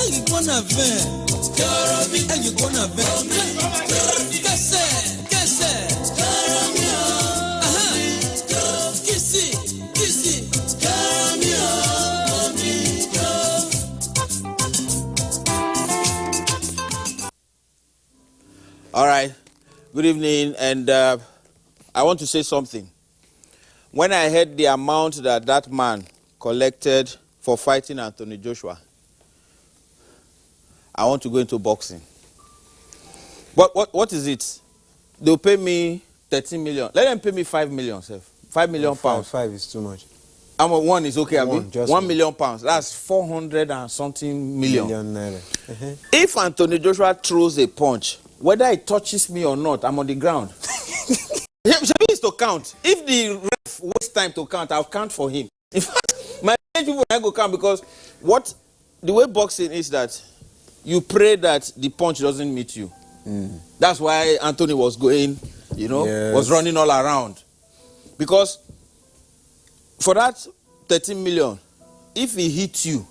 you gonna ver? How you gonna ver? Kese. Aha. Kissy. All right. Good evening, and I want to say something. When I heard the amount that man collected for fighting Anthony Joshua, I want to go into boxing. What is it? They'll pay me 13 million. Let them pay me 5 million, sir. 5 million pounds. 5 is too much. One is okay, one, just 1 million pounds. That's 400 and something million. If Anthony Joshua throws a punch, whether it touches me or not, I'm on the ground. He needs to count. If the ref wastes time to count, I'll count for him. In fact, my people I go count, because the way boxing is that you pray that the punch doesn't meet you. That's why Anthony was going, was running all around. Because for that 13 million, if he hits you,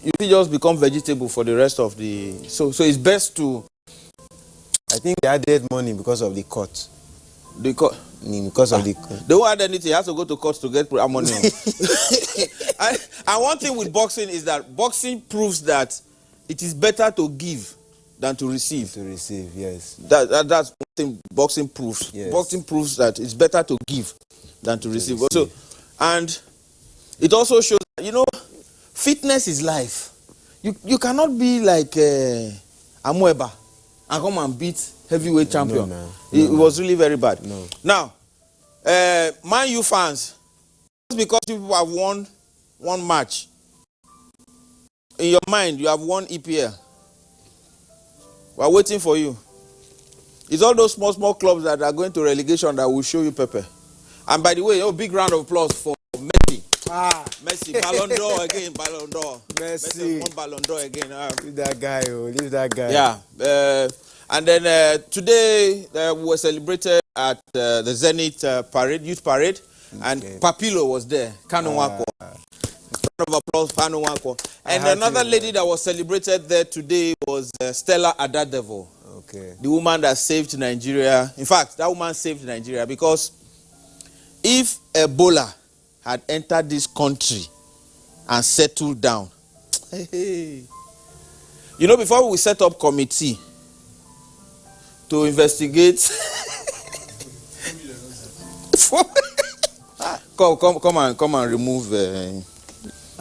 you will just become vegetable for the rest of the... So it's best to... I think they added money because of the court. The court? Because of the court. They won't add anything. You have to go to court to get money. And one thing with boxing is that boxing proves that it is better to give than to receive. To receive, yes. That's one thing boxing proves. Yes. Boxing proves that it's better to give than to receive. Also, and it also shows that, fitness is life. You cannot be like Amueba and come and beat heavyweight champion. It was really very bad. Now, Man U fans, just because people have won one match, in your mind, you have won EPL. We are waiting for you. It's all those small clubs that are going to relegation that will show you Pepe. And by the way, big round of applause for Messi. Messi, Ballon d'Or again, Ballon d'Or. Messi. One Ballon d'Or again. Leave that guy, leave that guy. Yeah. And then today we were celebrated at the Zenith youth parade, and Papilo was there, Kanu Wako. Round of applause, Kanu Wako. And another lady that was celebrated there today was Stella Adadevo. Okay. The woman that saved Nigeria. In fact, that woman saved Nigeria, because if Ebola had entered this country and settled down, before we set up committee to investigate, come and remove.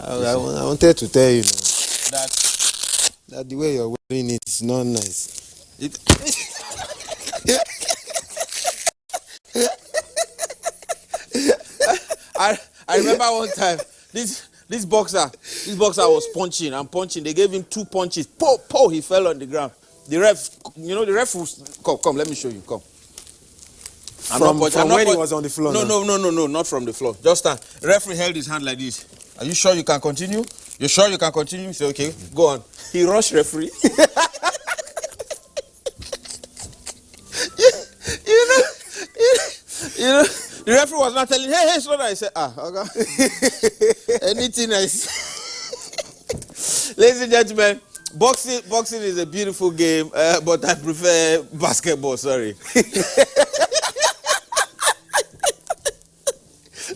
I wanted to tell you that the way you're wearing it is not nice. I remember one time this boxer was punching and punching. They gave him 2 punches. He fell on the ground. The ref was, come, let me show you. Come. From when he was on the floor? No, not from the floor. Just stand. The referee held his hand like this. Are you sure you can continue? You're sure you can continue? He said, okay, go on. He rushed referee. The referee was not telling, hey, slow down. I said, okay. Anything else? Ladies and gentlemen, boxing is a beautiful game, but I prefer basketball, sorry.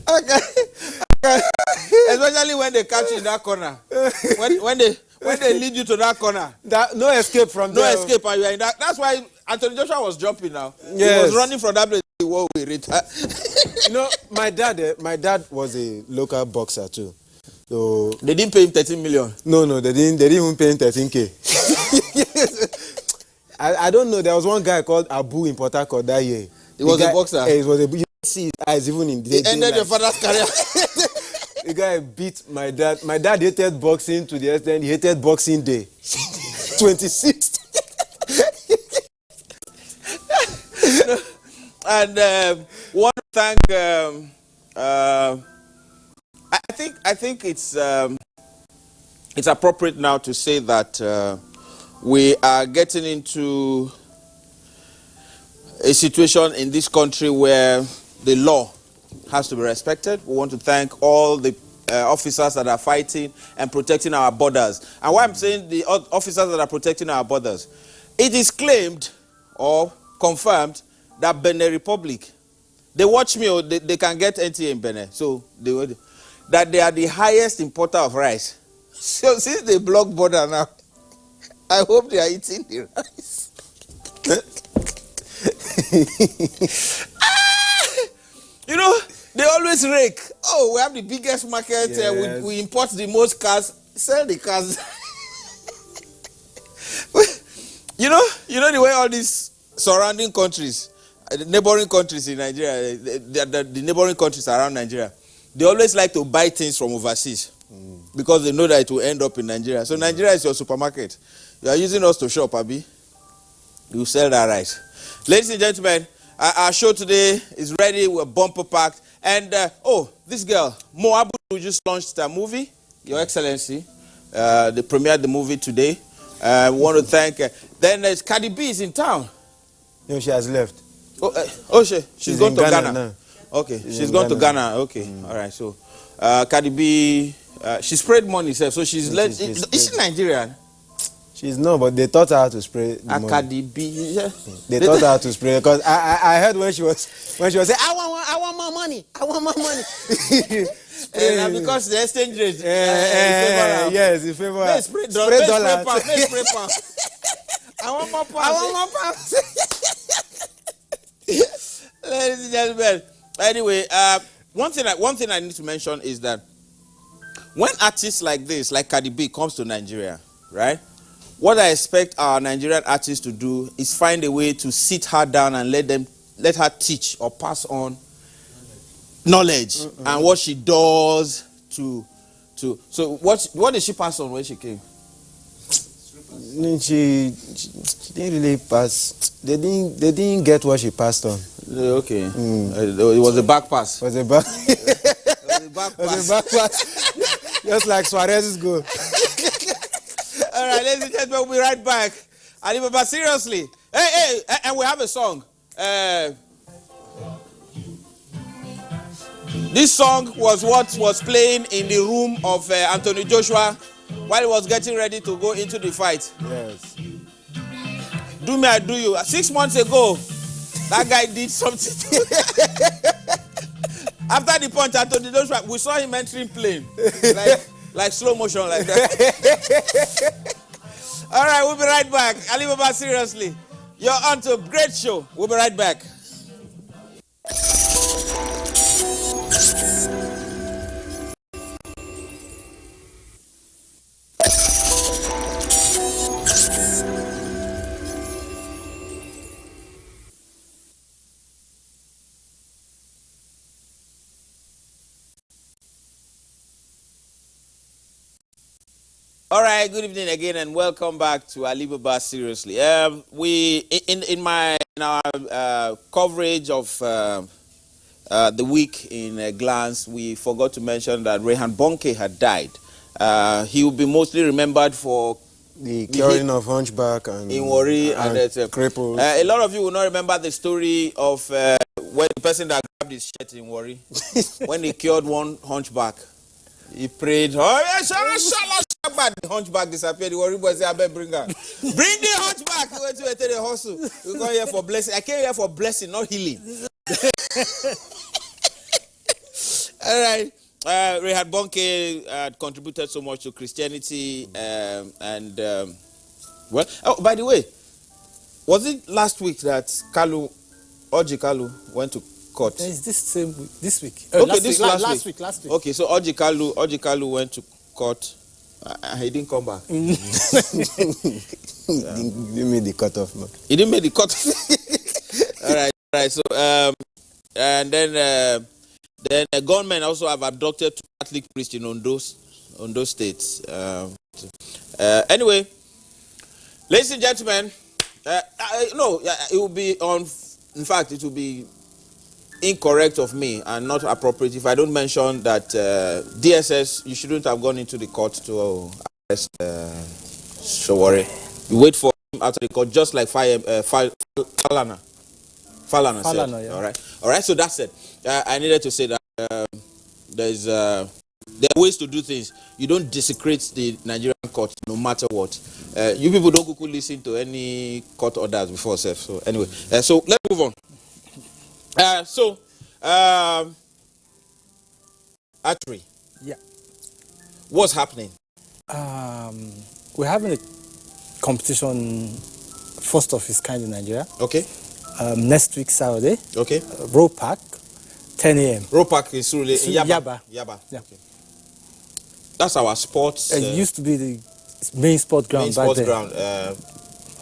Okay. Especially when they catch you in that corner. When they lead you to that corner. No escape from there. No escape, and you are in that. That's why Anthony Joshua was jumping now. Yes. He was running from that place. My dad was a local boxer too. So they didn't pay him 13 million. No, they didn't even pay him 13K. I don't know. There was one guy called Abu in Port Harcourt that year. He was a boxer. He was a. You see his eyes even in. He ended your father's career. The guy beat my dad. My dad hated boxing to the extent he hated Boxing Day, 26th. And want to thank. I think it's appropriate now to say that we are getting into a situation in this country where the law has to be respected. We want to thank all the officers that are fighting and protecting our borders. And why I'm saying the officers that are protecting our borders, it is claimed or confirmed that Benin Republic, they watch me, or they can get NTA in Benin, so that they are the highest importer of rice. So since they block border now, I hope they are eating the rice. You know, they always rake. Oh, we have the biggest market. Yes. We import the most cars. Sell the cars. you know the way all these surrounding countries, the neighboring countries in Nigeria, the neighboring countries around Nigeria, they always like to buy things from overseas because they know that it will end up in Nigeria. So Nigeria is your supermarket. You are using us to shop, Abi. You sell that rice. Ladies and gentlemen, our show today is ready. We're bumper packed. And, this girl, Mo Abuja, just launched a movie, Your Excellency. They premiered the movie today. We want to thank her. Then there's Cardi B is in town. No, she has left. She's going to Ghana. Now. Okay, she's going to Ghana. Okay, all right. So, Cardi B, she sprayed money, so she's is she Nigerian? She's not, but they taught her to spray the money. Cardi B, yeah. They taught her to spray because I heard when she was saying, I want more money. Because the exchange rate. Yes, in favor. Spray dollars. I want more pounds. Ladies and gentlemen. Anyway, one thing I need to mention is that when artists like this, like Cardi B, comes to Nigeria, right? What I expect our Nigerian artists to do is find a way to sit her down and let her teach or pass on knowledge and what she does to. So what did she pass on when she came? She didn't really pass. They didn't get what she passed on. Okay. It was a back pass. It was a back pass. Just like Suarez's goal. All right, ladies and gentlemen, we'll be right back. Alibaba, seriously. Hey, and we have a song. This song was what was playing in the room of Anthony Joshua while he was getting ready to go into the fight. Yes. Do me, I do you. 6 months ago, that guy did something. After the punch, Anthony Joshua, we saw him entering plane. Like slow motion like that. All right, we'll be right back. Alibaba, seriously. You're on to a great show. We'll be right back. All right, good evening again, and welcome back to Alibaba Seriously. We in our coverage of the week in a glance, we forgot to mention that Rehan Bonke had died. He will be mostly remembered for the curing of hunchback and in Warri and cripples. A lot of you will not remember the story of when the person that grabbed his shirt in Warri when he cured one hunchback. He prayed, but the hunchback disappeared. The Warri boy said, I better bring her. Bring the hunchback. He went to the hustle. We come here for blessing. I came here for blessing, not healing. All right. Rehan Bonke contributed so much to Christianity. Well, oh, by the way, was it last week that Oji Kalu went to court? It's this week. Okay, Last week. Okay, so Oji Kalu went to court. He didn't come back. He didn't make the cutoff. No. He didn't make the cutoff. All right. So and then the government also have abducted two Catholic priests in Ondo State. Anyway, ladies and gentlemen, it will be on. In fact, it will be incorrect of me and not appropriate if I don't mention that DSS, you shouldn't have gone into the court to arrest Sowore. You wait for him after the court, just like Falana said. Yeah. All right. So that's it. I needed to say that there's There are ways to do things. You don't desecrate the Nigerian court no matter what. You people don't go listen to any court orders before self. So anyway, so let's move on. Archery. Yeah. What's happening? We're having a competition, first of its kind in Nigeria. Okay. Next week, Saturday. Okay. Row Park, 10 a.m. Row Park is really in Yaba. Yaba. Yeah. Okay. That's our sports. It used to be the main sport ground. Main sports back then. ground.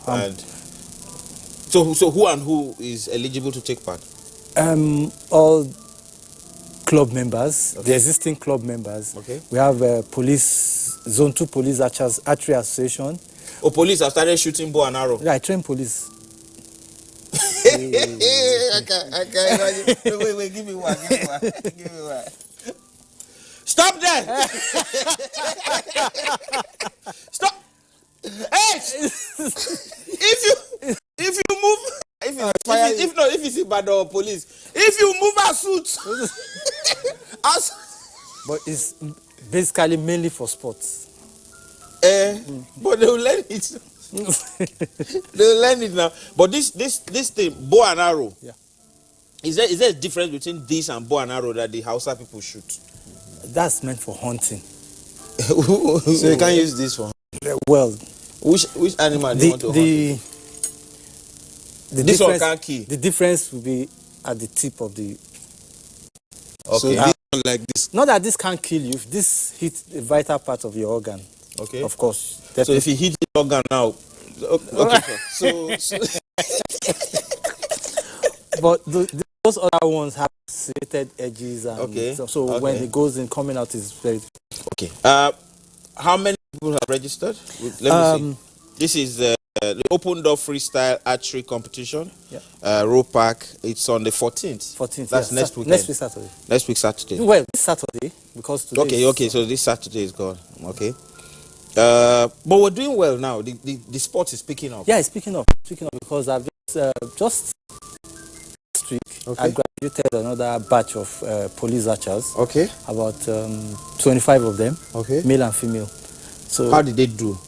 And so who and who is eligible to take part? All club members, the existing club members. Okay. We have police, Zone 2 Police Archery Association. Oh, police have started shooting bow and arrow. Yeah, I train police. I can't imagine. Wait, give me one. Stop there! Stop! Hey! If you move, if it's Ibadan or police, if you move our suits, but it's basically mainly for sports. But they will learn it. They will learn it now. But this thing, bow and arrow. Yeah. Is there a difference between this and bow and arrow that the Hausa people shoot? That's meant for hunting. So you can't use this one. Well, which animal do you want to hunt? This one can't kill. The difference will be at the tip of the. Okay. So this one like this. Not that this can't kill you. If this hits a vital part of your organ, Okay. of course. So if you hit the organ now, okay. So but those other ones have serrated edges, and Okay. so Okay. when it goes in, coming out is very. okay. How many people have registered? Let me see. This is the Open Door Freestyle Archery Competition. Yeah. Row Park. It's on the 14th. 14th. That's yeah, next weekend. Next week Saturday. Next week Saturday. Well, this Saturday because today. Okay. So this Saturday is gone. Okay. But we're doing well now. The sport is picking up. Yeah, it's picking up because I've just last week I graduated another batch of police archers. Okay. About 25 of them, Okay. male and female. So How did they do?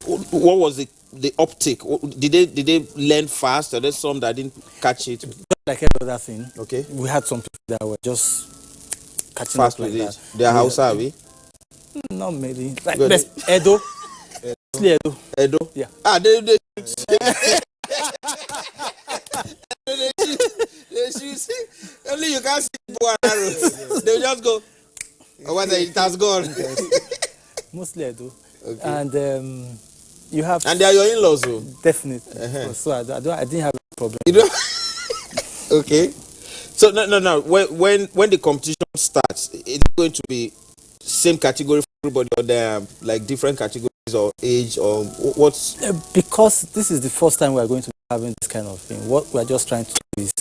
What was the uptake? Did they learn fast? Or there's some that didn't catch it? like every other thing, Okay. we had some people that were just catching Fast up like with that. it. They are Hausa, are we? Not really. Like Good. Edo. Mostly Edo. Edo? Yeah. They shoot. Only you can't see bow and arrow. They'll just go. Oh, what it has gone. Mostly Edo. Okay. And you have. And they are your in-laws, though. Definitely. So I didn't have a problem. You know? Okay. So no. When the competition starts, it's going to be same category for everybody, or there are like different categories or age or what's? Because this is the first time we are going to be having this kind of thing. What we are just trying to do is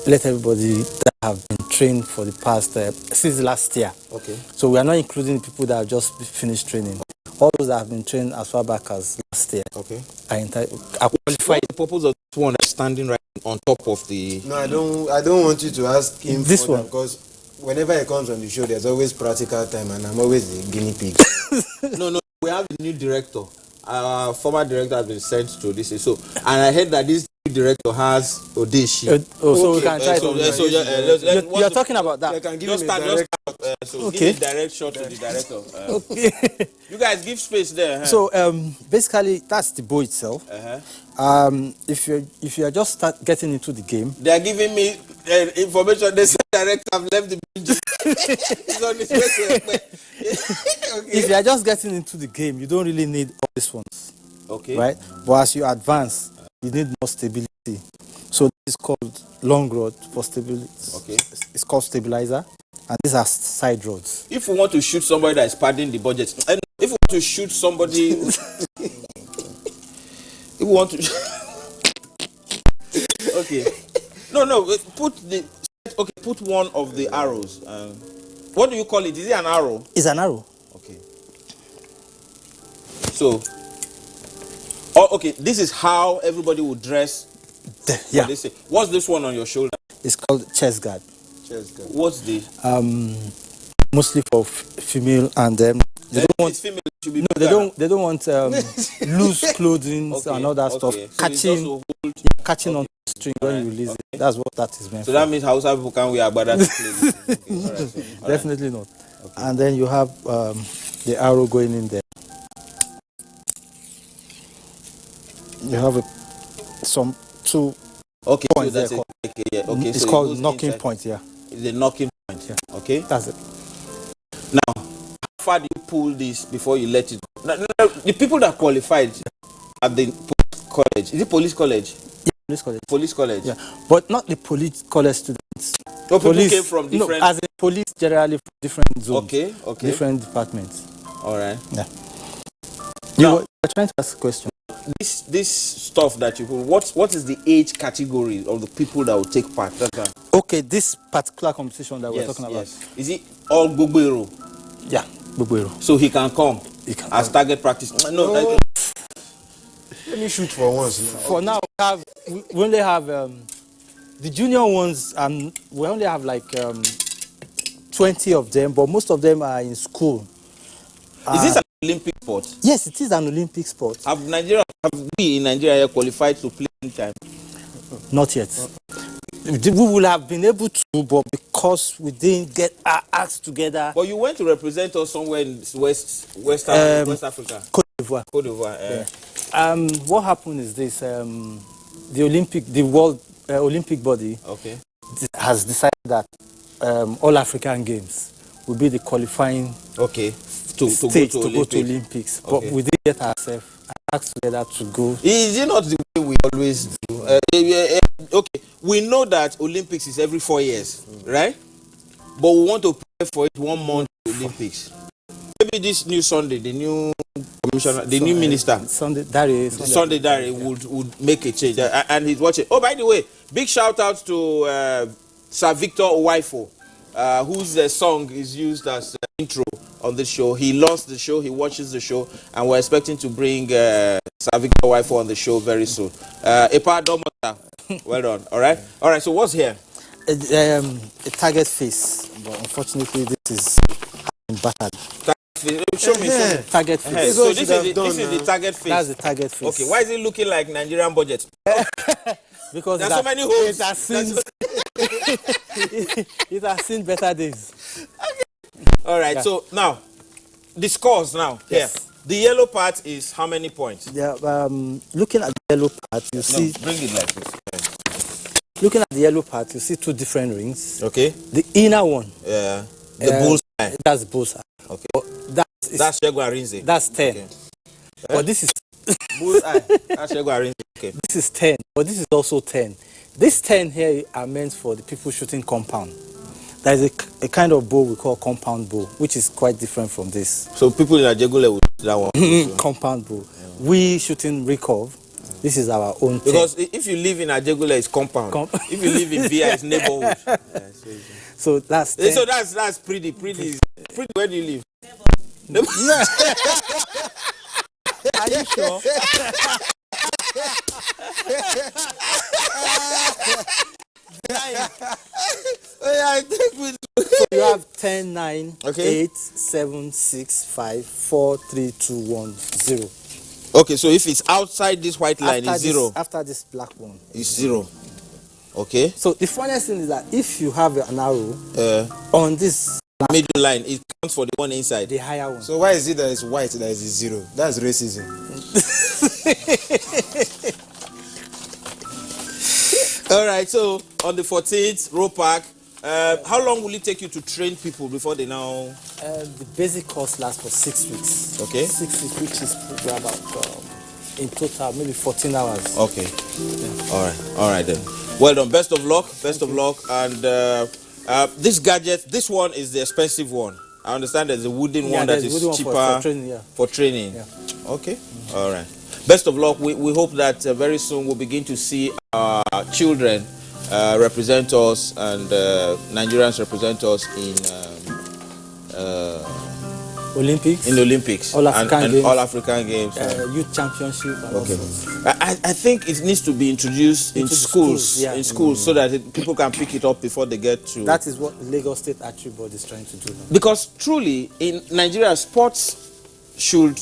let everybody that have been trained for the past since last year. Okay. So we are not including the people that have just finished training. All those that have been trained as far back as last year. Okay. are qualified. The purpose of this one that's standing right on top of the. No, I don't want you to ask him This for one. that, because whenever he comes on the show, there's always practical time, and I'm always the guinea pig. No. We have a new director. Our former director has been sent to this. So, and I heard that this new director has Odeshi. So we can try to. you're talking about that. I can give Just him a start. direct. So Okay. give a direct shot to the director. Okay. You guys give space there. Huh? So basically that's the bow itself. If you're just getting into the game, They are giving me information. They say director have left the building. He's on his way to Okay. if you're just getting into the game, you don't really need all these ones, Okay. right? But as you advance, you need more stability. So this is called long rod for stability. Okay. It's called stabilizer, and these are side rods. If we want to shoot somebody that is padding the budget, and if we want to shoot somebody, if we want to, okay, no, put one of the arrows. What do you call it? Is it an arrow? It's an arrow. Okay. So, okay, this is how everybody would dress. Yeah, They say, what's this one on your shoulder? it's called chest guard. What's the? mostly for female, and they don't want female should be no, they don't want loose clothing and all that stuff So catching catching on the string when you release it. That's what that is meant so for. that means Hausa people can wear agbada to play with it. All right. Definitely not. And then you have the arrow going in there. You have some two Okay, points so that's there. it. Okay, It's so called goes knocking inside. point. Yeah, The knocking point. Yeah. Okay. that's it. Now, how far do you pull this before you let it go? No, the people that qualified at the police college, is it police college? Yeah, police college. Police college. Yeah, but not the police college students. So people Police came from different. No, as a police generally from different zones. Okay. Different departments. All right. Yeah. Now- You were trying to ask a question. This stuff that you put, what is the age category of the people that will take part? That's right. Okay, this particular competition that we're talking about. Is it all Gbogbero? Yeah, Gbogbero. So he can come He can as come. target practice. No, Let me shoot for once. For now, we only have the junior ones, and we only have like 20 of them, but most of them are in school. is this an Olympic sport? Yes, it is an Olympic sport. Have we in Nigeria qualified to play in time? Not yet. We will have been able to, but because we didn't get our acts together. But you went to represent us somewhere in West Africa. Cote d'Ivoire. Cote d'Ivoire. What happened is this: the World Olympic body Okay. has decided that all African Games will be the qualifying Okay. To stage go to to go to Olympic. Olympics. Okay. But we didn't get ourselves acts together to go. Is it not the way we always do? Okay, we know that Olympics is every 4 years, right? But we want to prepare for it 1 month to Olympics. Maybe this new Sunday, the new commissioner, the new minister, Sunday Dare would make a change, and he's watching. Oh, by the way, big shout out to Sir Victor Owaifo, whose song is used as intro on this show. He lost the show, he watches the show, and we're expecting to bring Sir Victor Owaifo on the show very soon. Epa Domota, well done. All right. So what's here? a target face, but unfortunately this is battered. Show me. Target face. So this is the target face. That's the target face. Okay, why is it looking like Nigerian budget? Because There's so many holes. It has seen, it has seen better days. All right. Yeah. So now, the scores now. Yes. Here. The yellow part is how many points? Yeah, looking at the yellow part, you see. Bring it like this. Looking at the yellow part, you see two different rings. Okay. The inner one. Yeah. The bullseye. That's bullseye. Okay. That's Shegu Arinze. That's 10. Okay. But this is Bullseye. That's Shegu Arinze. Okay. this is 10. But this is also 10. This 10 here are meant for the people shooting compound. There is a kind of bow we call compound bow, which is quite different from this. So people in Ajegule will do that one. Compound bow. We shooting recurve. This is our own 10. Because if you live in Ajegule, it's compound. If you live in Via, it's neighborhood. So that's 10. So that's pretty. Pretty. Where do you live? Are you sure? So you have 10, 9, Okay. 8, 7, 6, 5, 4, 3, 2, 1, 0. Okay, so if it's outside this white line, it's 0. After this black one. It's 0. Okay. So the funniest thing is that if you have an arrow on this Middle line, it counts for the one inside. the higher one. So why is it that it's white that is 0? That's racism. All right, so on the 14th, row park, how long will it take you to train people before they now... The basic course lasts for 6 weeks. Okay. 6 weeks, which is probably about, in total, maybe 14 hours. Okay. Yeah. All right then. Well done. Best of luck. And this gadget, this one is the expensive one. I understand there's a wooden one that is cheaper for training. Yeah. Okay. All right. Best of luck. We hope that very soon we'll begin to see our children represent us and Nigerians represent us Olympics. In the Olympics. All African and games. All African games. Youth championship. And Okay. also. I think it needs to be introduced in Into the schools. schools, yeah. In schools, so that people can pick it up before they get to. That is what Lagos State Archery Board is trying to do now. Because truly, in Nigeria, sports should.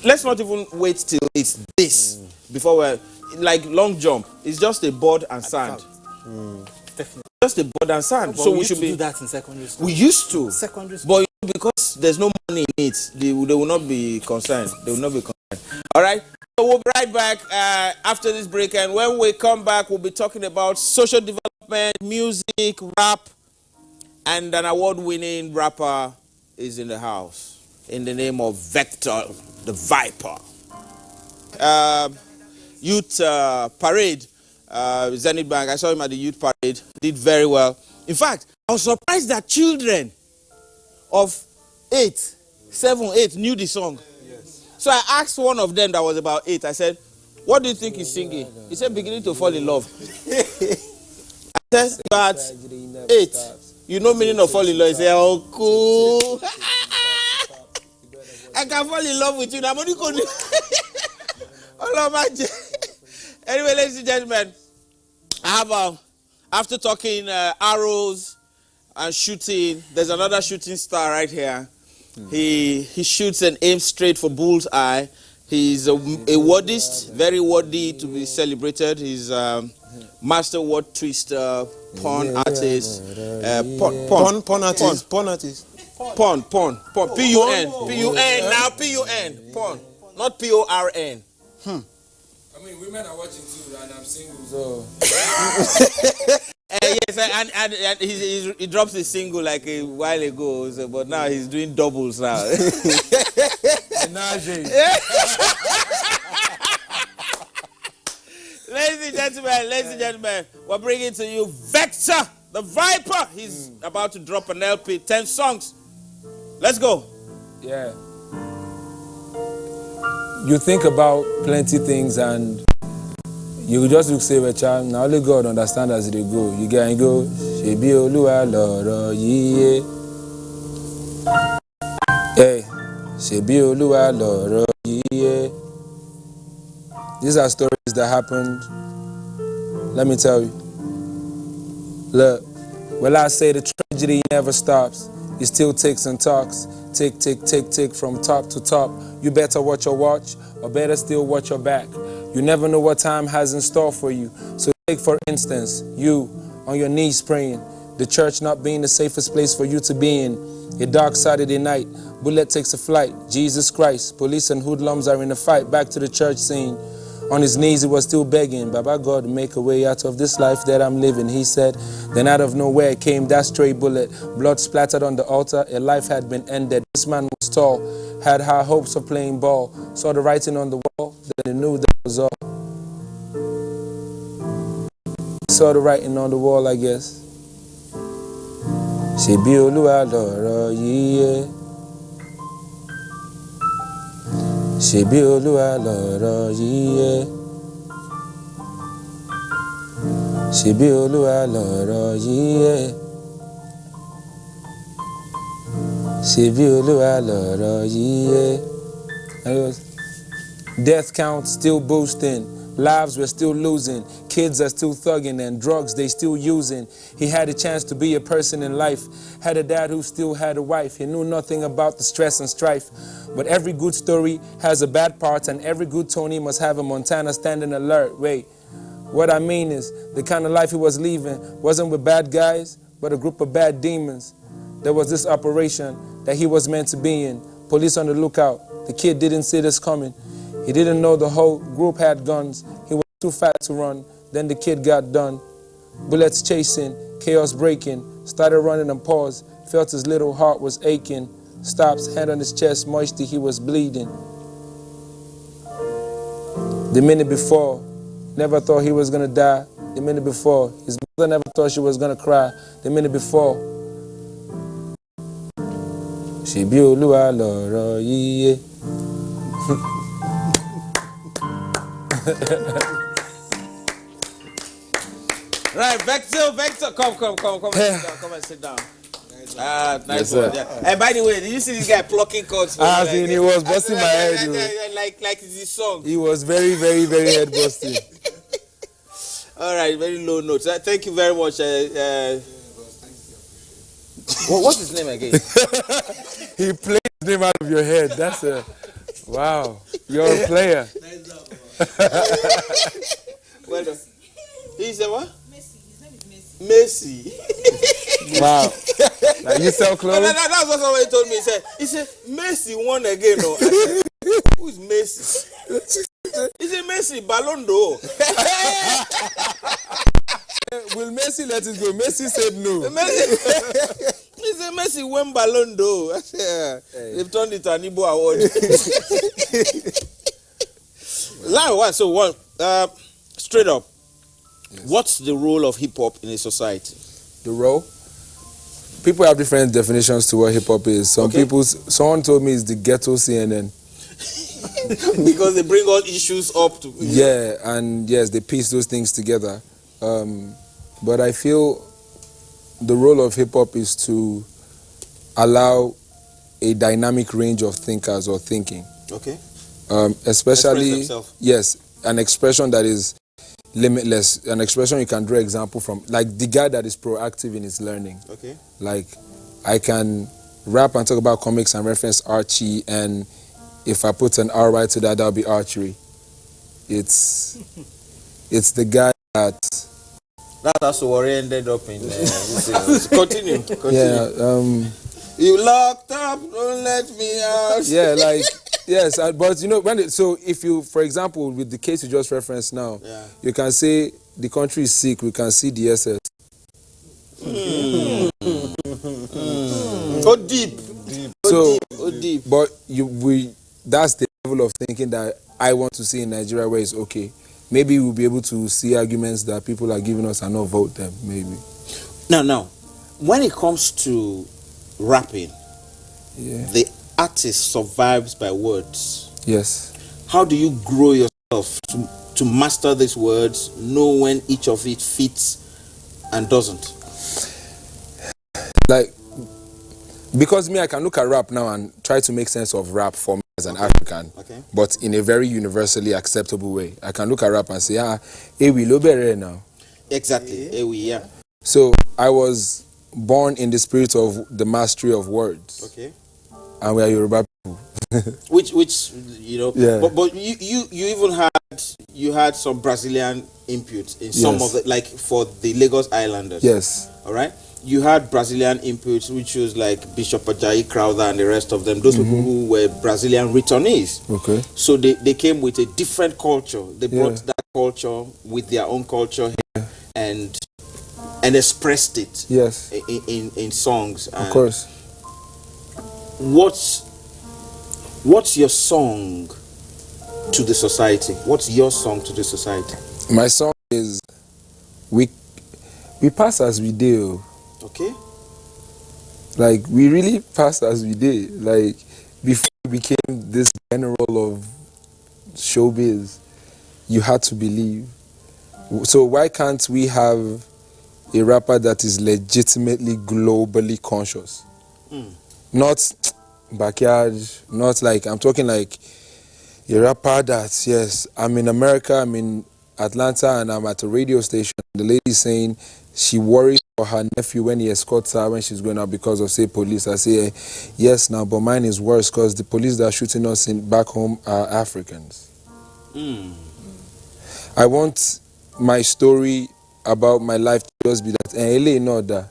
Let's not even wait till it's this before we're like long jump. It's just a board and sand. Definitely. Just a board and sand. But So we we used should to be. do that in secondary school. We used to. Secondary school. But because there's no money in it, they will not be concerned. They will not be concerned. All right. So we'll be right back after this break, and when we come back, we'll be talking about social development, music, rap, and an award-winning rapper is in the house in the name of Vector, the Viper. Youth parade, Zenith Bank. I saw him at the youth parade. Did very well. In fact, I was surprised that children of 7, 8 knew the song. Yes. So I asked one of them that was about 8. I said, "What do you think he's singing?" He said, "Beginning to fall in love." I said, "But 8, you know meaning of fall in love?" He said, "Oh, cool." I can fall in love with you. I'm only going Anyway, ladies and gentlemen, I have after talking arrows and shooting, there's another shooting star right here. He shoots and aims straight for bull's eye. He's a wordist, very wordy to be celebrated. He's master word twister, porn artist, Porn artist. Porn, P-U-N, now P-U-N, porn, not P-O-R-N. I mean, women are watching too, and I'm single, so. Yes, and he drops his single like a while ago, so, but now he's doing doubles now. Ladies and gentlemen, we're bringing to you Vector, the Viper. He's about to drop an LP, 10 songs. Let's go. Yeah. You think about plenty things and you just look say, well, child, now only God understand as they go. You get and go, Shebi Oluwa loro yiye. Hey, Shebi Oluwa loro yiye. These are stories that happened. Let me tell you. Look, well, I say the tragedy never stops. It still takes and talks. Tick from top to top. You better watch your watch, or better still watch your back. You never know what time has in store for you. So take for instance, you on your knees praying, the church not being the safest place for you to be in. A dark Saturday night, bullet takes a flight. Jesus Christ, police and hoodlums are in a fight. Back to the church scene. On his knees, he was still begging, Baba God, make a way out of this life that I'm living. He said, then out of nowhere came that stray bullet. Blood splattered on the altar. A life had been ended. This man was tall, had high hopes of playing ball. Saw the writing on the wall, then he knew that was all. Saw the writing on the wall, I guess. Shebi Oluwa loro yiye. Shebi Oluwa loro yiye. Shebi Oluwa loro yiye. Shebi Oluwa loro yiye. Death count still boosting. Lives we're still losing. Kids are still thugging and drugs they still using. He had a chance to be a person in life. Had a dad who still had a wife. He knew nothing about the stress and strife. But every good story has a bad part, and every good Tony must have a Montana standing alert. Wait, what I mean is the kind of life he was leaving wasn't with bad guys, but a group of bad demons. There was this operation that he was meant to be in. Police on the lookout. The kid didn't see this coming. He didn't know the whole group had guns. He was too fat to run. Then the kid got done. Bullets chasing, chaos breaking. Started running and paused. Felt his little heart was aching. Stops, hand on his chest, moisty, he was bleeding. The minute before, never thought he was gonna die. The minute before, his mother never thought she was gonna cry. The minute before, Shebi Oluwa loro yiye. Right, Vector, come and sit down. Ah, nice Yes, one. sir. Yeah. And by the way, did you see this guy plucking chords? Ah, see, he was busting my head. Like it's his song. He was very, very, very head busting. All right, very low notes. Thank you very much. What's his name again? He played his name out of your head. That's a wow. You're a player. Well done. He said what? Messi. Wow. Like you sell clothes? That's what somebody told me. He said Messi won again. No. I said, who's Messi? He said Messi, Ballon d'Or. Will Messi let it go? Messi said no. He said Messi won Ballon d'Or. I said, they've turned it to an Igbo award. Line one. So one, straight up. Yes. What's the role of hip hop in a society? The role? People have different definitions to what hip hop is. Someone told me it's the ghetto CNN. Because they bring all issues up to. Yeah, and yes, they piece those things together. But I feel the role of hip hop is to allow a dynamic range of thinkers or thinking. Okay. Especially, yes, an expression that is limitless, an expression you can draw example from, like the guy that is proactive in his learning. Okay. Like, I can rap and talk about comics and reference Archie, and if I put an RY to that, that'll be archery. It's the guy that. That's what we ended up in. Continue. Yeah. You locked up, don't let me out. Yeah, like. Yes, but you know, if you, for example, with the case you just referenced now, you can say the country is sick, we can see the SS. Go deep. Go deep. But that's the level of thinking that I want to see in Nigeria, where it's okay. Maybe we'll be able to see arguments that people are giving us and not vote them, maybe. Now, when it comes to rapping, the artist survives by words. Yes. How do you grow yourself to master these words, know when each of it fits and doesn't? Like, because I can look at rap now and try to make sense of rap for me as an African, but in a very universally acceptable way. I can look at rap and say, we lo bere now. Exactly. Yeah. So I was born in the spirit of the mastery of words. Okay. And we are Yoruba people. which you know, but you even had some Brazilian inputs in some of it, like for the Lagos Islanders. Yes. All right. You had Brazilian inputs, which was like Bishop Ajayi Crowther and the rest of them. Those people who were Brazilian returnees. Okay. So they came with a different culture. They brought that culture with their own culture here and expressed it. Yes. In songs. And of course. What's your song to the society? What's your song to the society? My song is we pass as we do. Okay. Like, we really pass as we did. Like, before we became this general of showbiz, you had to believe. So why can't we have a rapper that is legitimately globally conscious? Not backyard, not like, I'm talking like a rapper that, yes, I'm in America, I'm in Atlanta, and I'm at a radio station. The lady saying she worries for her nephew when he escorts her when she's going out because of, say, police. I say, yes, now, but mine is worse because the police that are shooting us back home are Africans. I want my story about my life to just be that,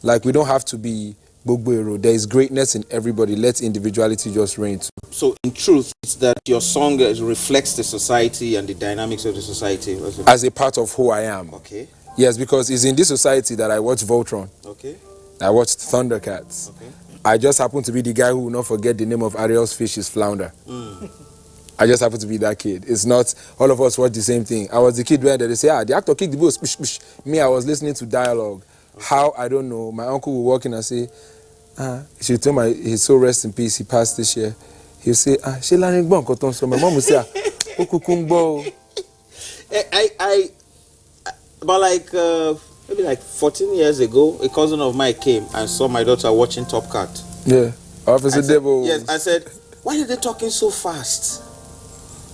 like, we don't have to be Bogboero. There is greatness in everybody. Let individuality just reign. So, in truth, it's that your song reflects the society and the dynamics of the society. As a part of who I am. Okay. Yes, because it's in this society that I watched Voltron. Okay. I watched Thundercats. Okay. I just happen to be the guy who will not forget the name of Ariel's fish is Flounder. I just happen to be that kid. It's not all of us watch the same thing. I was the kid where they say, the actor kicked the ball, spish, spish. Me, I was listening to dialogue. Okay. How, I don't know. My uncle will walk in and say, she told my, he's so rest in peace, he passed this year. He'll say, she learning bon koton. So my mom will say, but like maybe like 14 years ago, a cousin of mine came and saw my daughter watching Top Cat. Yeah. Officer Debo. Yes, I said, why are they talking so fast?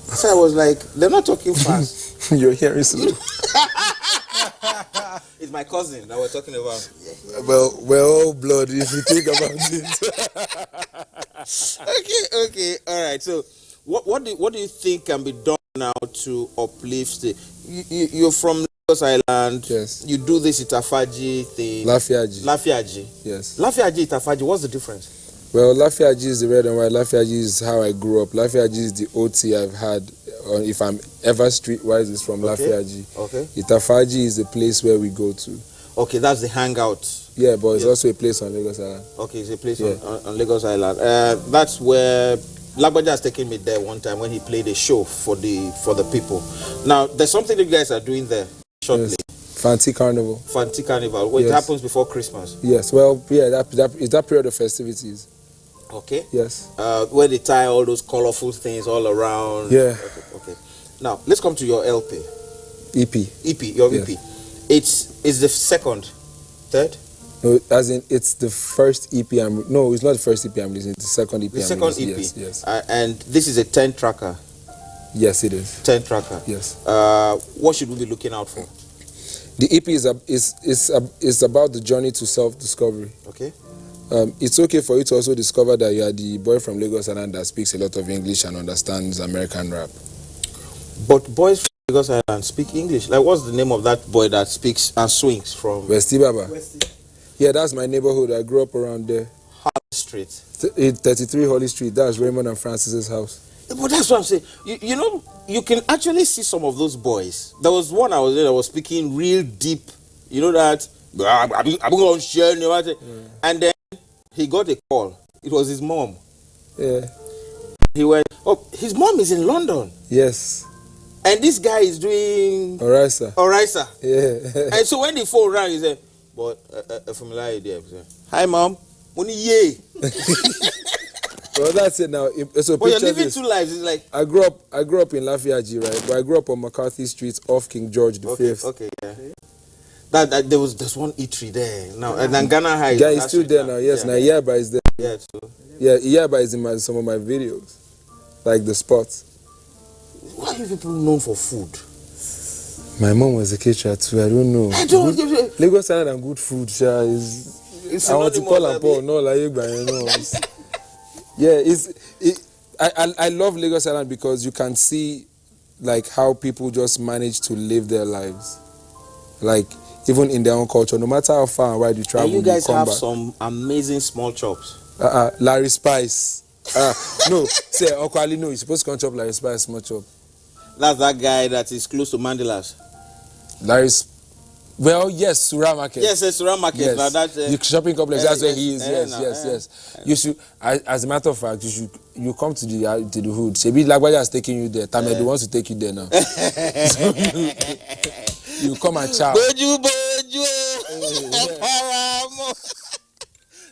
So I was like, they're not talking fast. You're hearing slow. It's my cousin that we're talking about. Well, we're all blood if you think about it. Okay, all right. So, what do you think can be done now to uplift the? You're from Lagos Island. Yes. You do this Itafaji thing. Lafiaji. Yes. Lafiaji, Itafaji. What's the difference? Well, Lafiaji is the red and white. Lafiaji is how I grew up. Lafiaji is the OT I've had. If I'm ever streetwise, it's from Lafiaji. Okay. Itafaji is the place where we go to. Okay, that's the hangout. Yeah, but it's also a place on Lagos Island. Okay, it's a place on Lagos Island. That's where Lagbaja has taken me there one time when he played a show for the people. Now, there's something you guys are doing there shortly. Yes. Fanti Carnival. Fanti Carnival. Well, it happens before Christmas. Yes, well, yeah, that period of festivities. Okay. Yes. Where they tie all those colorful things all around. Yeah. Okay. Now, let's come to your LP. EP. Your EP. It's the second, third? No, as in, it's the first EP no, it's not the first EP I'm listening, it's the second EP The second EP? Yes. And this is a 10-tracker? Yes, it is. 10-tracker? Yes. What should we be looking out for? The EP is about the journey to self-discovery. Okay. It's okay for you to also discover that you are the boy from Lagos Island that speaks a lot of English and understands American rap. But boys from Lagos Island speak English. Like, what's the name of that boy that speaks and swings from? Westie Baba. Yeah, that's my neighborhood. I grew up around there. Harley Street. 33 Holly Street. That's Raymond and Francis's house. But that's what I'm saying. You know, you can actually see some of those boys. There was one I was there that was speaking real deep. You know that? And then he got a call. It was his mom. Yeah. He went, oh, his mom is in London. Yes. And this guy is doing Orisa. Yeah. And so when the phone rang, he said, but familiar there. Hi, mom. Money, yay. Well, that's it now. So but you're living two lives. It's like I grew up in Lafiaji, right? But I grew up on McCarthy Street off King George V. Okay, yeah. There's one eatery there now. And Ghana High. Yeah, it's still there now. Yes, now Iyaba is there. Yeah, too. Yeah, Iyaba is in some of my videos, like the spots. Why are you people known for food? My mom was a caterer too. I don't know. Lagos Island and good food, is. I want to call and Paul. No, like you know. Yeah, I love Lagos Island because you can see like how people just manage to live their lives, like even in their own culture, no matter how far and wide you travel. And you guys have back. some amazing small chops. Larry Spice. No, say Uncle Ali, no, you're supposed to come chop Larry Spice small chop. That's that guy that is close to Mandela's. Well, yes, Sura Market. Yes, Sura Market. Yes. The shopping complex. That's where he is. Yes. Yeah. You should, as a matter of fact, you come to the hood. Shebi Lagbaja is taking you there. Tamedu wants to take you there now. So you come and chow. Boju.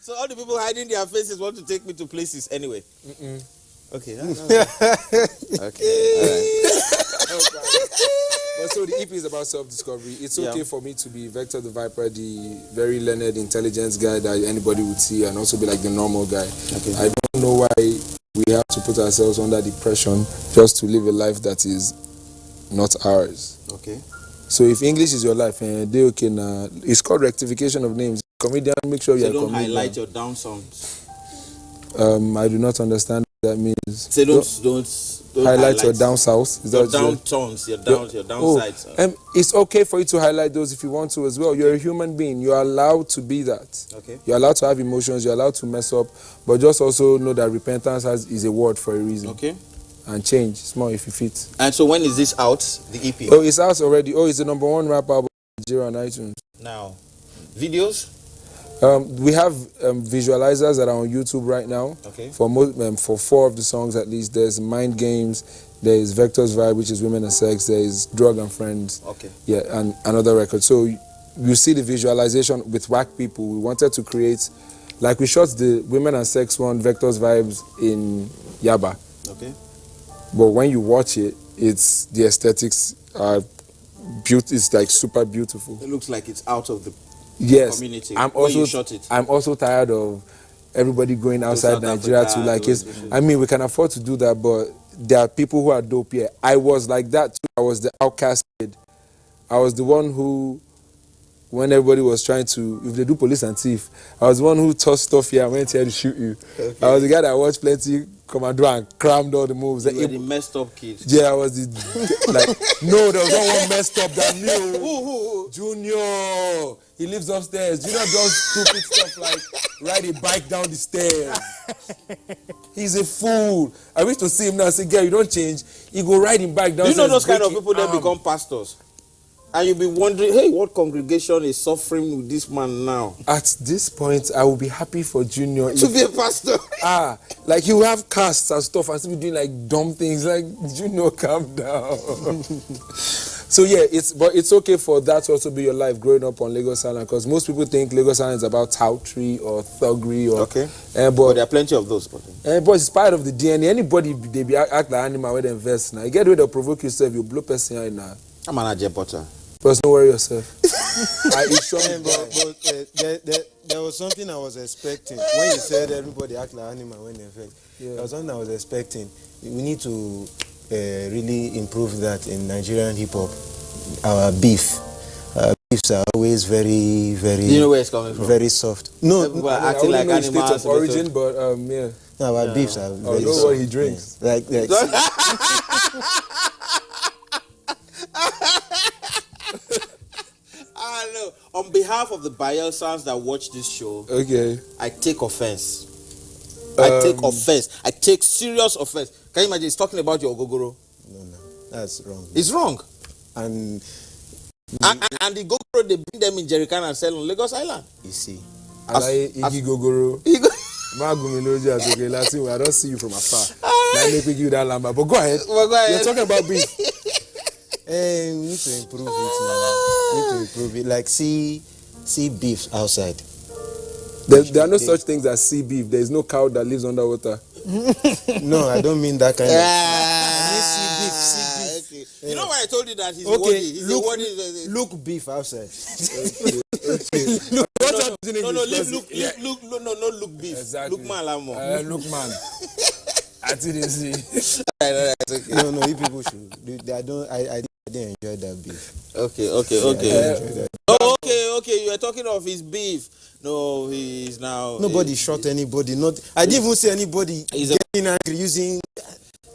So all the people hiding their faces want to take me to places anyway. Okay. Okay. All right. But so the EP is about self-discovery. It's okay for me to be Vector the Viper, the very learned intelligence guy that anybody would see, and also be like the normal guy. Okay. I don't know why we have to put ourselves under depression just to live a life that is not ours. Okay. So if English is your life, they okay now. It's called rectification of names. Comedian, make sure you're a comedian. Don't highlight your down sounds. I do not understand what that means. Say don't highlight your down south. Your down tones, your down sides. It's okay for you to highlight those if you want to as well. You're a human being. You're allowed to be that. Okay. You're allowed to have emotions. You're allowed to mess up, but just also know that repentance is a word for a reason. Okay. And change small if you fit. And so when is this out? The EP? Oh, it's out already. Oh, it's the #1 rap album in Nigeria on iTunes. Now, videos. We have visualizers that are on YouTube right now. Okay. For 4 of the songs at least. There's Mind Games, there is Vector's Vibe, which is Women and Sex, there is Drug and Friends. Okay. Yeah, and another record. So you see the visualization with Whack People. We wanted to create, like we shot the Women and Sex one, Vector's Vibes in Yaba. Okay. But when you watch it, the aesthetics are it's like super beautiful. It looks like it's out of the Yes, community. I'm when you also shot it. I'm also tired of everybody going outside South Nigeria Africa, to like those it. dishes. I mean, we can afford to do that, but there are people who are dope here. I was like that too. I was the outcast kid. I was the one who, when everybody was trying to, if they do police and thief, I was the one who tossed stuff here and went here to shoot you. Okay. I was the guy that watched plenty Commando and crammed all the moves. You were the messed up kid. Yeah, I was the like. No, there was no one messed up than me. Who? Junior, he lives upstairs. Junior does stupid stuff like ride a bike down the stairs. He's a fool. I wish to see him now and say, girl, you don't change. He go riding bike down. Do you know those kind of breaking people that arm. become pastors? And you'll be wondering, hey, what congregation is suffering with this man now? At this point, I will be happy for Junior To be a pastor. like he will have casts and stuff and still be doing like dumb things. Like, Junior, calm down. So yeah, it's okay for that to also be your life growing up on Lagos Island, because most people think Lagos Island is about toutery or thuggery or Okay. but But there are plenty of those. but it's part of the DNA. Anybody they be act like animal when they invest now. You get way to provoke yourself, you blow person out now. I'm an agent butter. But don't worry yourself. There was something I was expecting when you said everybody act like animal when they invest. Yeah. There was something I was expecting. We need to really improve that in Nigerian hip hop. Our beefs are always very, very. Do you know where it's coming from? Very soft. No, People I are mean, acting I like wouldn't know his animals. state of origin, but yeah. no, our beefs are I very know soft. what he drinks. Yeah. Like No. On behalf of the Bayelsans that watch this show, Okay. I take offense. I take offense. I take serious offense. Can you imagine? He's talking about your ogogoro. no, that's wrong. It's wrong. And And the gogoro, they bring them in jerrycan and sell on Lagos Island. you see, Alaye Igi Gogoro. I don't see you from afar. Now make me give you that lamba. But go ahead. Well, go ahead. You're talking about beef. we need to improve it now. We need to improve it. Like see beef outside. There are no such things as sea beef. There is no cow that lives underwater. No, I don't mean that kind of. Okay. You know why I told you that he's Okay, worthy? He's a worthy. look beef outside. Look beef. Exactly. Look man lamo. Look man. I think they see. No, you people should. I didn't enjoy that beef. Okay. Okay. You are talking of his beef. No, he's now. Nobody shot anybody. I didn't even see anybody He's a- getting angry using.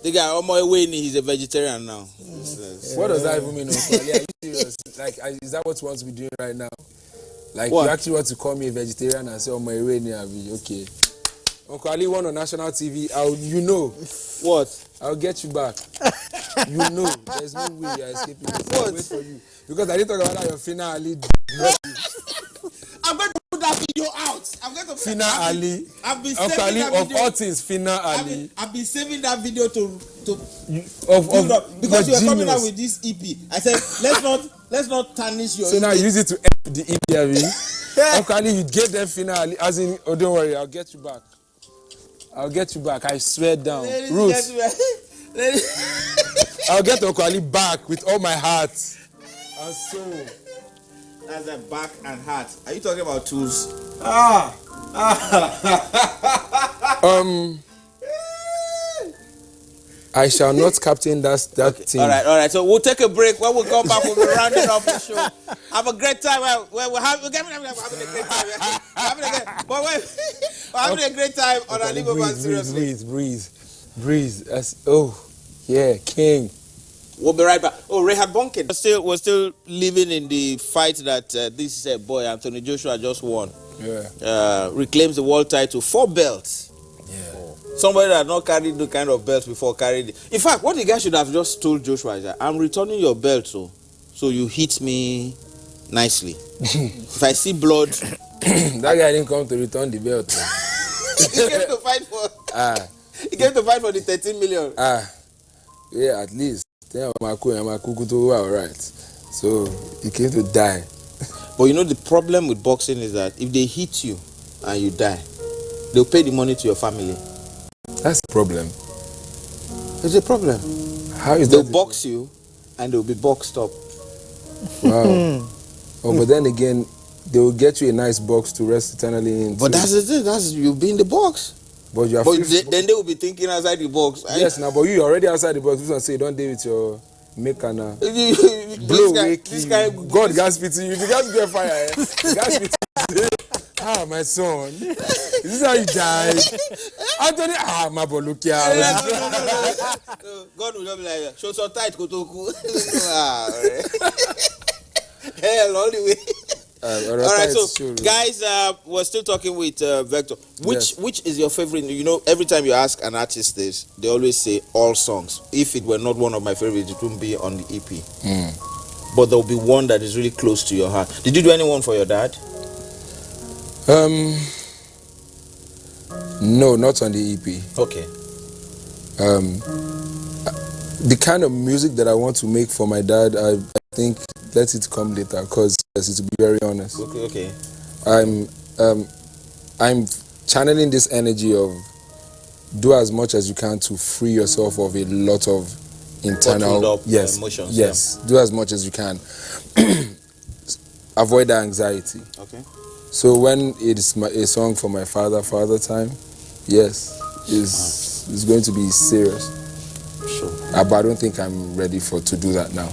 The guy on my way, he's a vegetarian now. What does that even mean? Uncle Ali? Are you serious? Like, is that what you want to be doing right now? Like, What? you actually want to call me a vegetarian and say, "Oh my way, okay." Uncle Ali won on national TV. You know, What? I'll get you back. You know, there's no way you're escaping this. I'll wait for you because I didn't talk about that your Fina Ali. I'm going to put that video out. I'm going to put Fina Ali. I've been Uncle saving Ali that of video. all things, Fina Ali. I've been saving that video to Of build up because your you're coming out genius. with this EP. I said let's not tarnish your. So now EP. you use it to F the EPRV. Uncle Ali, you gave them Fina Ali. As in, oh, don't worry, I'll get you back. I swear down. Ladies, Roots. gentlemen. I'll get Uncle Ali back with all my heart and soul. That's a back and heart. Are you talking about tools? I shall not captain that team. All right. So we'll take a break. When we come back, we'll be rounding up the show. Have a great time. We're having a great time. We're having a great time on Alibaba. Breathe. King. We'll be right back. Oh, Rehad Bonkin. We're still living in the fight that this boy Anthony Joshua just won. Yeah. Reclaims the world title, 4 belts. Yeah. Somebody that had not carried the kind of belts before carried it. In fact, what the guy should have just told Joshua is that I'm returning your belt, so you hit me nicely. If I see blood, That guy didn't come to return the belt. he came to fight for. He came to fight for the 13 million. Yeah, at least. All right. So he came to die. But you know the problem with boxing is that if they hit you and you die, they'll pay the money to your family. That's the problem. It's a problem. How is They'll that? box you and they'll be boxed up. Wow. Oh, but then again, they will get you a nice box to rest eternally in. But that's the thing. That's you'll be in the box. But you are But then they will be thinking outside the box. Yes, now, but you already outside the box. This one say, don't deal with your maker now. Blow away. God gas pity you. You got to get fire. Eh? Gas pity. Ah, my son. Is this how you died? Anthony, my boy, look here. No. God will not be like that. Show so tight, Kotoku. Hell, all the way. All right, so guys, we're still talking with Vector. Which is your favorite? You know, every time you ask an artist this, they always say all songs. If it were not one of my favorites, it wouldn't be on the EP. But there'll be one that is really close to your heart. Did you do anyone for your dad? No, not on the EP. Okay. The kind of music that I want to make for my dad, I think let it come later, because to be very honest, okay. I'm channeling this energy of do as much as you can to free yourself of a lot of internal emotions. Yes, do as much as you can. Avoid the anxiety. Okay. So when it's a song for my father time, yes, it's going to be serious. Sure. But I don't think I'm ready to do that now.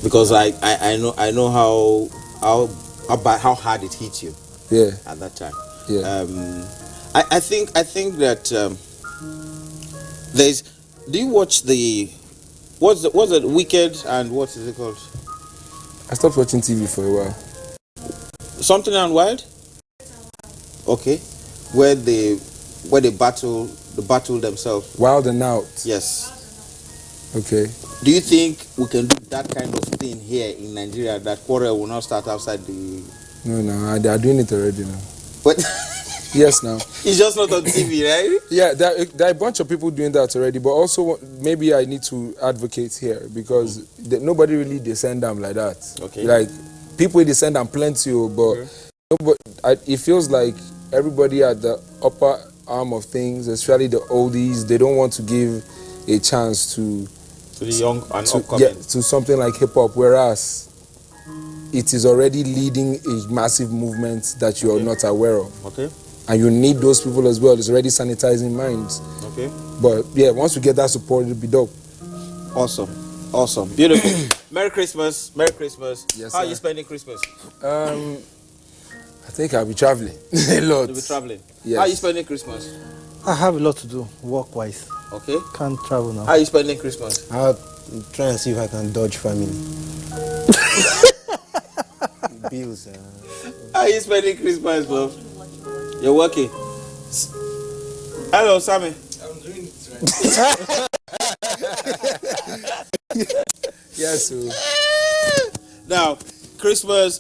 Because I know how hard it hit you. Yeah. At that time. Yeah. I think that there's. Do you watch the what's it Wicked and what is it called? I stopped watching TV for a while. Something and Wild. Okay, where they battle themselves. Wild and Out. Yes. Okay. Do you think we can do that kind of thing here in Nigeria? That quarrel will not start outside the. No, they are doing it already now. But yes, now. It's just not on TV, right? Yeah, there are a bunch of people doing that already, but also maybe I need to advocate here because nobody really they send them like that. Okay. Like people they send them plenty, but it feels like everybody at the upper arm of things, especially the oldies, they don't want to give a chance to the young and upcoming. To something like hip hop, whereas it is already leading a massive movement that you are not aware of. Okay. And you need those people as well. It's already sanitizing minds. Okay. But yeah, once we get that support, it'll be dope. Awesome. Beautiful. Merry Christmas. Yes, How are you spending Christmas? I think I'll be traveling a lot. You'll be traveling? Yes. How are you spending Christmas? I have a lot to do, work-wise. Okay. Can't travel now. How are you spending Christmas? I'll try and see if I can dodge family. Bills. How are you spending Christmas, bro? You're working. Hello, Sammy. I'm doing it right. Yes, sir. Now, Christmas.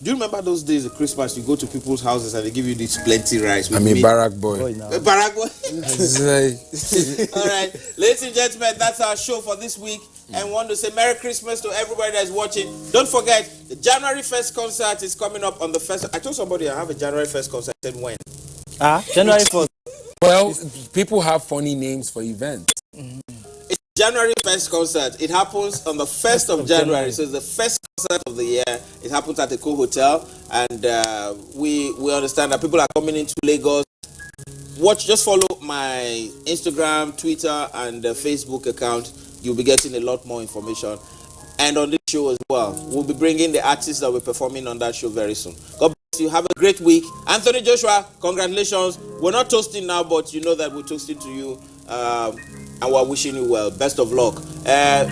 Do you remember those days of Christmas? You go to people's houses and they give you this plenty rice. I'm a Barack boy. Barack boy. It's like... All right, ladies and gentlemen, that's our show for this week. And want to say Merry Christmas to everybody that's watching. Don't forget, the January 1st concert is coming up on the 1st. I told somebody I have a January 1st concert. I said when? January 1st. Well, people have funny names for events. It's January 1st concert. It happens on the 1st of January. So it's the first concert of the year. It happens at the Co Hotel. And we understand that people are coming into Lagos. Just follow my Instagram, Twitter, and Facebook account. You'll be getting a lot more information. And on this show as well. We'll be bringing the artists that we're performing on that show very soon. God bless you. Have a great week. Anthony Joshua, congratulations. We're not toasting now, but you know that we're toasting to you. And we're wishing you well. Best of luck.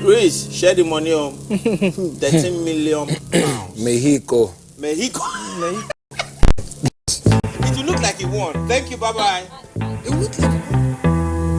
Ruiz, share the money on 13 million pounds. Mexico. It will look like he won. Thank you. Bye-bye.